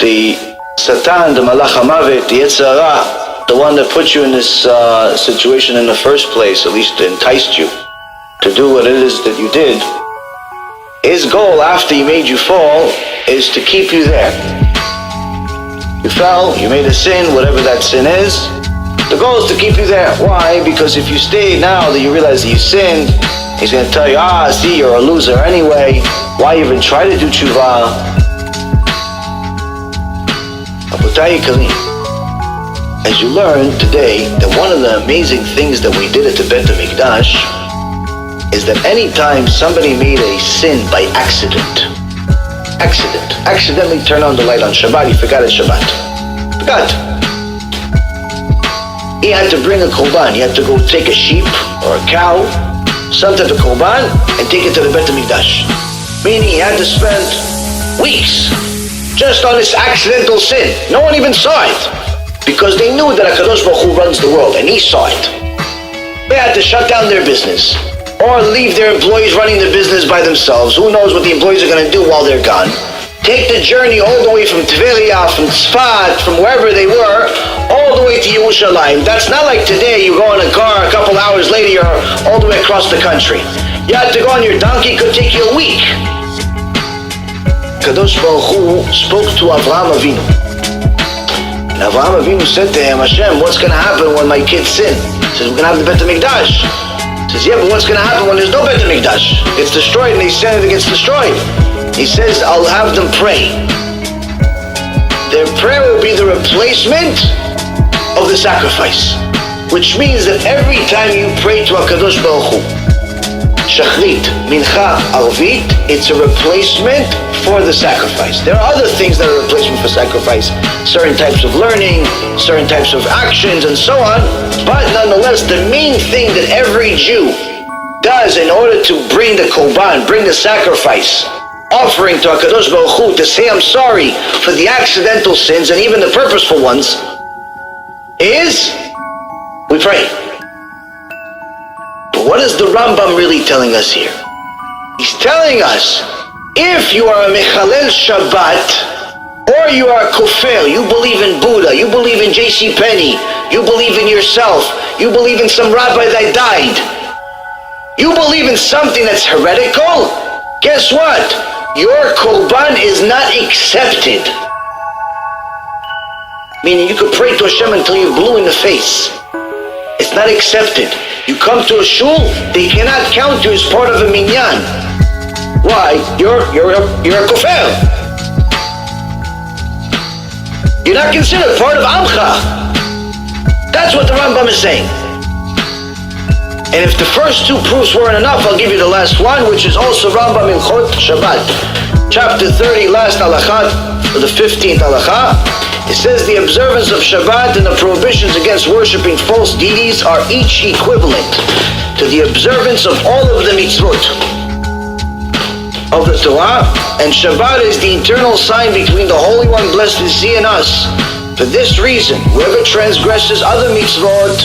the Satan, the Malach HaMavet, the Yetzer Hara, the one that put you in this situation in the first place, at least enticed you to do what it is that you did, his goal after he made you fall is to keep you there. You fell, you made a sin, whatever that sin is. The goal is to keep you there. Why? Because if you stay now that you realize that you sinned, he's going to tell you, see, you're a loser anyway. Why even try to do tshuva? As you learned today, that one of the amazing things that we did at the Bet HaMikdash is that anytime somebody made a sin by accidentally turned on the light on Shabbat, he forgot it's Shabbat. Forgot. He had to bring a korban. He had to go take a sheep or a cow, some type of korban, and take it to the Bet HaMikdash. Meaning he had to spend weeks just on this accidental sin. No one even saw it, because they knew that HaKadosh Baruch Hu runs the world, and he saw it. They had to shut down their business, or leave their employees running the business by themselves. Who knows what the employees are going to do while they're gone. Take the journey all the way from Tveria, from Tzfat, from wherever they were, all the way to Yerushalayim. That's not like today, you go in a car, a couple hours later, you're all the way across the country. You had to go on your donkey, it could take you a week. Kadosh Baruch Hu spoke to Avraham Avinu. And Avraham Avinu said to him, Hashem, what's going to happen when my kids sin? He says, we're going to have the Bet HaMikdash. He says, yeah, but what's going to happen when there's no Bet HaMikdash? It's destroyed, and they sin and it gets destroyed. He says, I'll have them pray. Their prayer will be the replacement of the sacrifice. Which means that every time you pray to HaKadosh Baruch Hu, Shachrit, Mincha, Arvit, it's a replacement for the sacrifice. There are other things that are a replacement for sacrifice. Certain types of learning, certain types of actions, and so on. But nonetheless, the main thing that every Jew does in order to bring the korban, bring the sacrifice, offering to HaKadosh Baruch Hu, to say I'm sorry for the accidental sins and even the purposeful ones, is we pray. But what is the Rambam really telling us here? He's telling us, if you are a Mechalel Shabbat, or you are a Kofel, you believe in Buddha, you believe in J.C. Penney, you believe in yourself, you believe in some rabbi that died, you believe in something that's heretical, guess what? Your korban is not accepted. Meaning you could pray to Hashem until you're blue in the face. It's not accepted. You come to a shul, they cannot count you as part of a minyan. Why? You're a kofel. You're not considered part of Amcha. That's what the Rambam is saying. And if the first two proofs weren't enough, I'll give you the last one, which is also Rambam Ilchot Shabbat. Chapter 30, last halakha, the 15th halakha. It says the observance of Shabbat and the prohibitions against worshipping false deities are each equivalent to the observance of all of the mitzvot of the Torah, and Shabbat is the eternal sign between the Holy One, blessed is He, and us. For this reason, whoever transgresses other mitzvot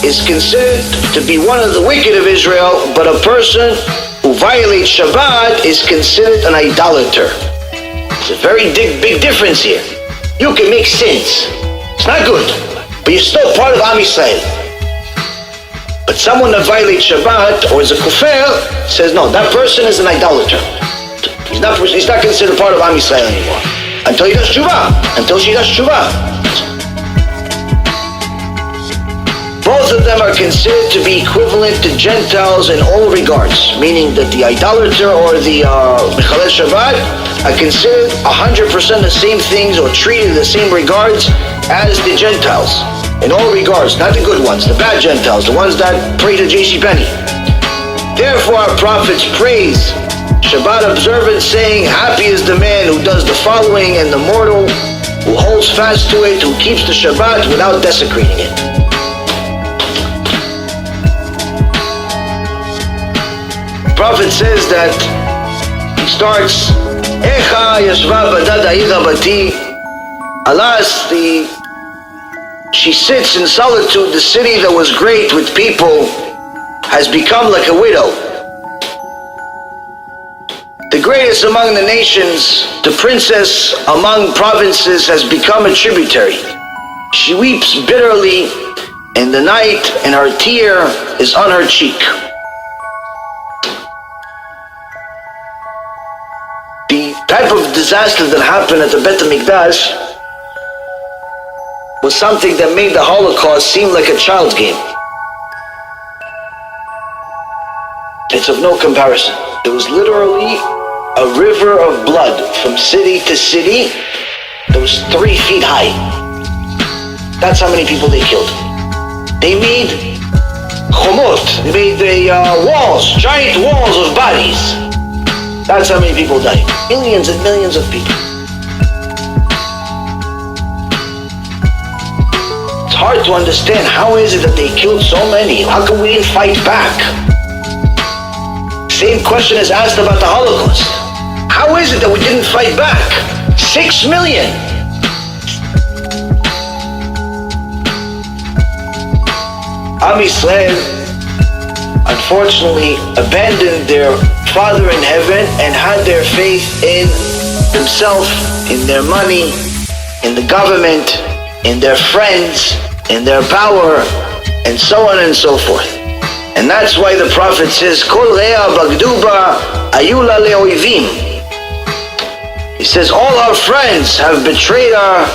is considered to be one of the wicked of Israel, but a person who violates Shabbat is considered an idolater. It's a very big difference here. You can make sins. It's not good, but you're still part of Am Yisrael. But someone that violates Shabbat or is a kufar says, no, that person is an idolater. He's not considered part of Am Yisrael anymore. Until he does tshuva. Until she does tshuva. Both of them are considered to be equivalent to Gentiles in all regards, meaning that the idolater or the Mechalel Shabbat are considered 100% the same things or treated in the same regards as the Gentiles. In all regards, not the good ones, the bad Gentiles, the ones that pray to J.C. Penney. Therefore our prophets praise Shabbat observance, saying, happy is the man who does the following, and the mortal who holds fast to it, who keeps the Shabbat without desecrating it. The prophet says that he starts, Echa yashva badad ha'ira bati, alas, she sits in solitude, the city that was great with people has become like a widow. The greatest among the nations, the princess among provinces, has become a tributary. She weeps bitterly in the night, and her tear is on her cheek. The type of disaster that happened at the Bet HaMikdash was something that made the Holocaust seem like a child's game. It's of no comparison. There was literally a river of blood from city to city that was 3 feet high. That's how many people they killed. They made chomot, they made walls, giant walls of bodies. That's how many people died. Millions and millions of people. It's hard to understand, how is it that they killed so many? How come we didn't fight back? Same question is asked about the Holocaust. How is it that we didn't fight back? 6 million. Am Yisrael, unfortunately, abandoned their Father in heaven and had their faith in themselves, in their money, in the government, in their friends, in their power, and so on and so forth. And that's why the prophet says, Kol rea bagduba ayula le'oivim. He says, all our friends have betrayed her,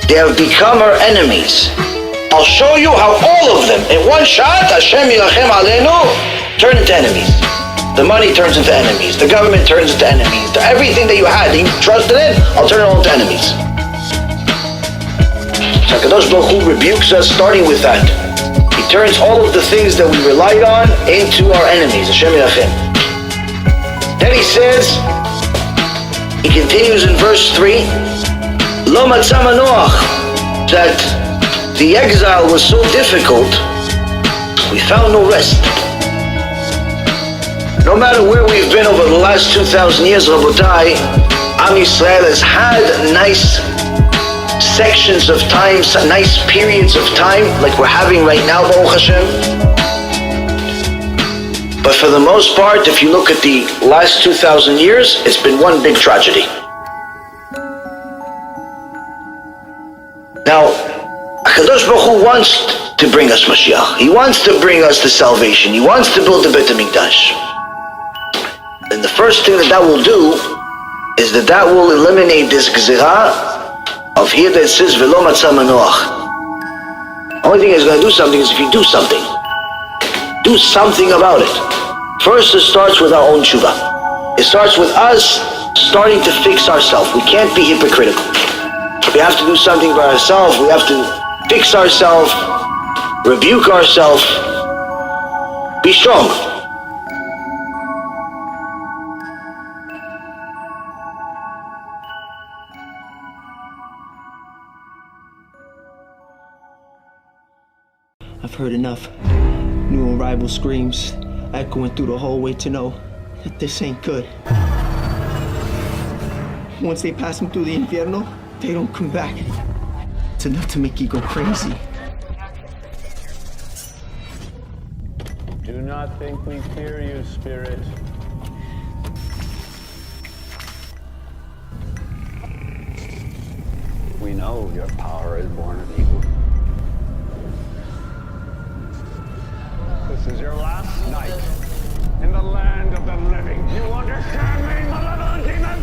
they have become our enemies. I'll show you how all of them, in one shot, Hashem yilachem aleinu, turn into enemies. The money turns into enemies, the government turns into enemies, everything that you had, that you trusted in, I'll turn it all into enemies. So HaKadosh Baruch Hu rebukes us starting with that. He turns all of the things that we relied on into our enemies. Hashem yilachem. Then he says, he continues in verse 3, Lo matzah manoach, that the exile was so difficult, we found no rest. No matter where we've been over the last 2,000 years, Rabotai, Am Yisrael has had nice sections of time, nice periods of time, like we're having right now, Baruch Hashem. But for the most part, if you look at the last 2,000 years, it's been one big tragedy. Now, HaKadosh Baruch Hu wants to bring us Mashiach. He wants to bring us the salvation. He wants to build the Bet HaMikdash. And the first thing that will do is that will eliminate this gzirah of here that says Velo matzah manoach. Only thing is going to do something is if you do something. Do something about it. First, it starts with our own tshuva. It starts with us starting to fix ourselves. We can't be hypocritical. We have to do something by ourselves. We have to fix ourselves, rebuke ourselves, be strong. I've heard enough. New arrival screams, echoing through the hallway to know that this ain't good. Once they pass them through the infierno, they don't come back. It's enough to make you go crazy. Do not think we fear you, Spirit. We know your power is born of evil. This is your last night in the land of the living. You understand me, malevolent demon?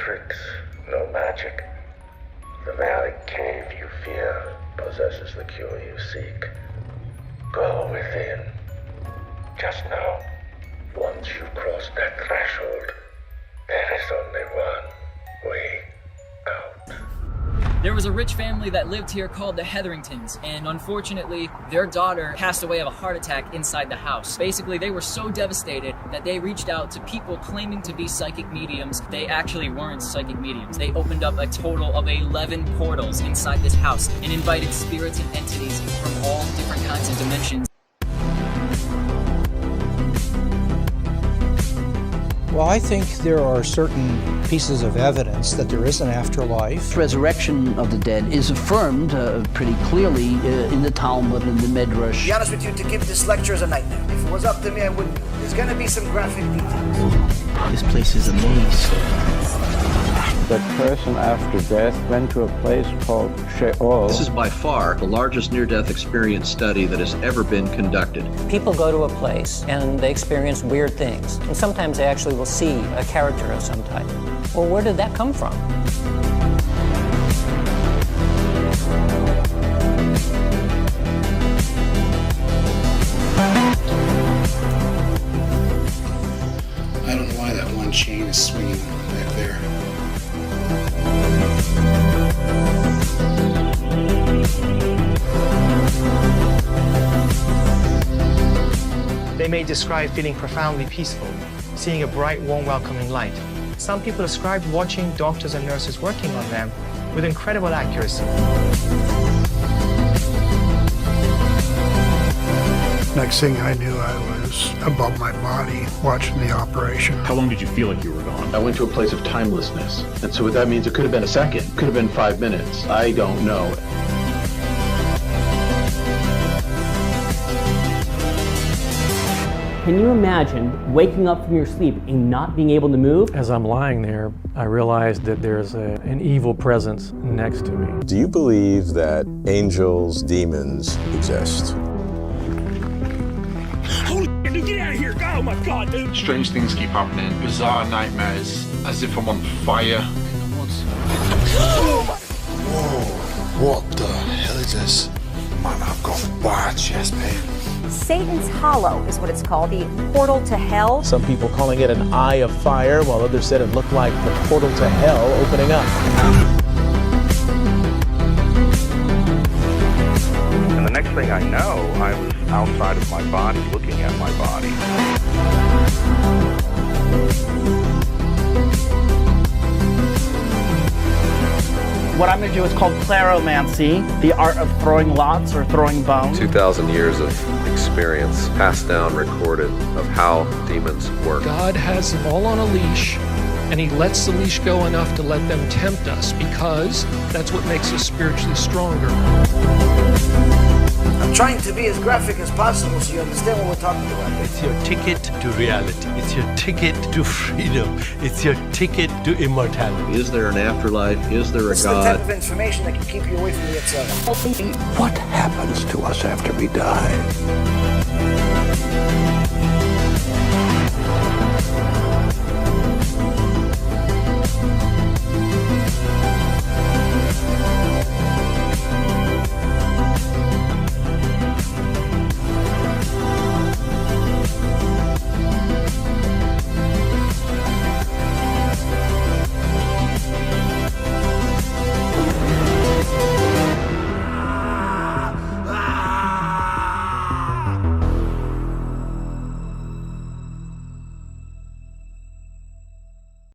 tricks, no magic. The very cave you fear possesses the cure you seek. Go within. Just know, once you cross that threshold, there is only one way out. There was a rich family that lived here called the Hetheringtons, and unfortunately, their daughter passed away of a heart attack inside the house. Basically, they were so devastated that they reached out to people claiming to be psychic mediums. They actually weren't psychic mediums. They opened up a total of 11 portals inside this house and invited spirits and entities from all different kinds of dimensions. Well, I think there are certain pieces of evidence that there is an afterlife. Resurrection of the dead is affirmed pretty clearly in the Talmud and the Midrash. To be honest with you, to give this lecture is a nightmare. If it was up to me, I wouldn't. There's going to be some graphic details. This place is a maze. That person after death went to a place called Sheol. This is by far the largest near-death experience study that has ever been conducted. People go to a place and they experience weird things. And sometimes they actually will see a character of some type. Well, where did that come from? I don't know why that one chain is swinging back there. They may describe feeling profoundly peaceful, seeing a bright, warm, welcoming light. Some people describe watching doctors and nurses working on them with incredible accuracy. Next thing I knew, I was above my body watching the operation. How long did you feel like you were gone? I went to a place of timelessness. And so what that means, it could have been a second, could have been 5 minutes. I don't know. Can you imagine waking up from your sleep and not being able to move? As I'm lying there, I realized that there's an evil presence next to me. Do you believe that angels, demons exist? Holy dude, get out of here! Oh my god, dude! Strange things keep happening. Bizarre nightmares, as if I'm on fire in the woods. Whoa, what the hell is this? Man, I've got bad chest pain. Satan's Hollow is what it's called, the portal to hell. Some people calling it an eye of fire, while others said it looked like the portal to hell opening up. And the next thing I know, I was outside of my body, looking at my body. What I'm going to do is called claromancy, the art of throwing lots or throwing bones. 2,000 years of experience, passed down, recorded, of how demons work. God has them all on a leash, and he lets the leash go enough to let them tempt us, because that's what makes us spiritually stronger. I'm trying to be as graphic as possible so you understand what we're talking about. It's your ticket to reality. It's your ticket to freedom. It's your ticket to immortality. Is there an afterlife? Is there a This God? is the type of information that can keep you away from the Yetzirah. What happens to us after we die?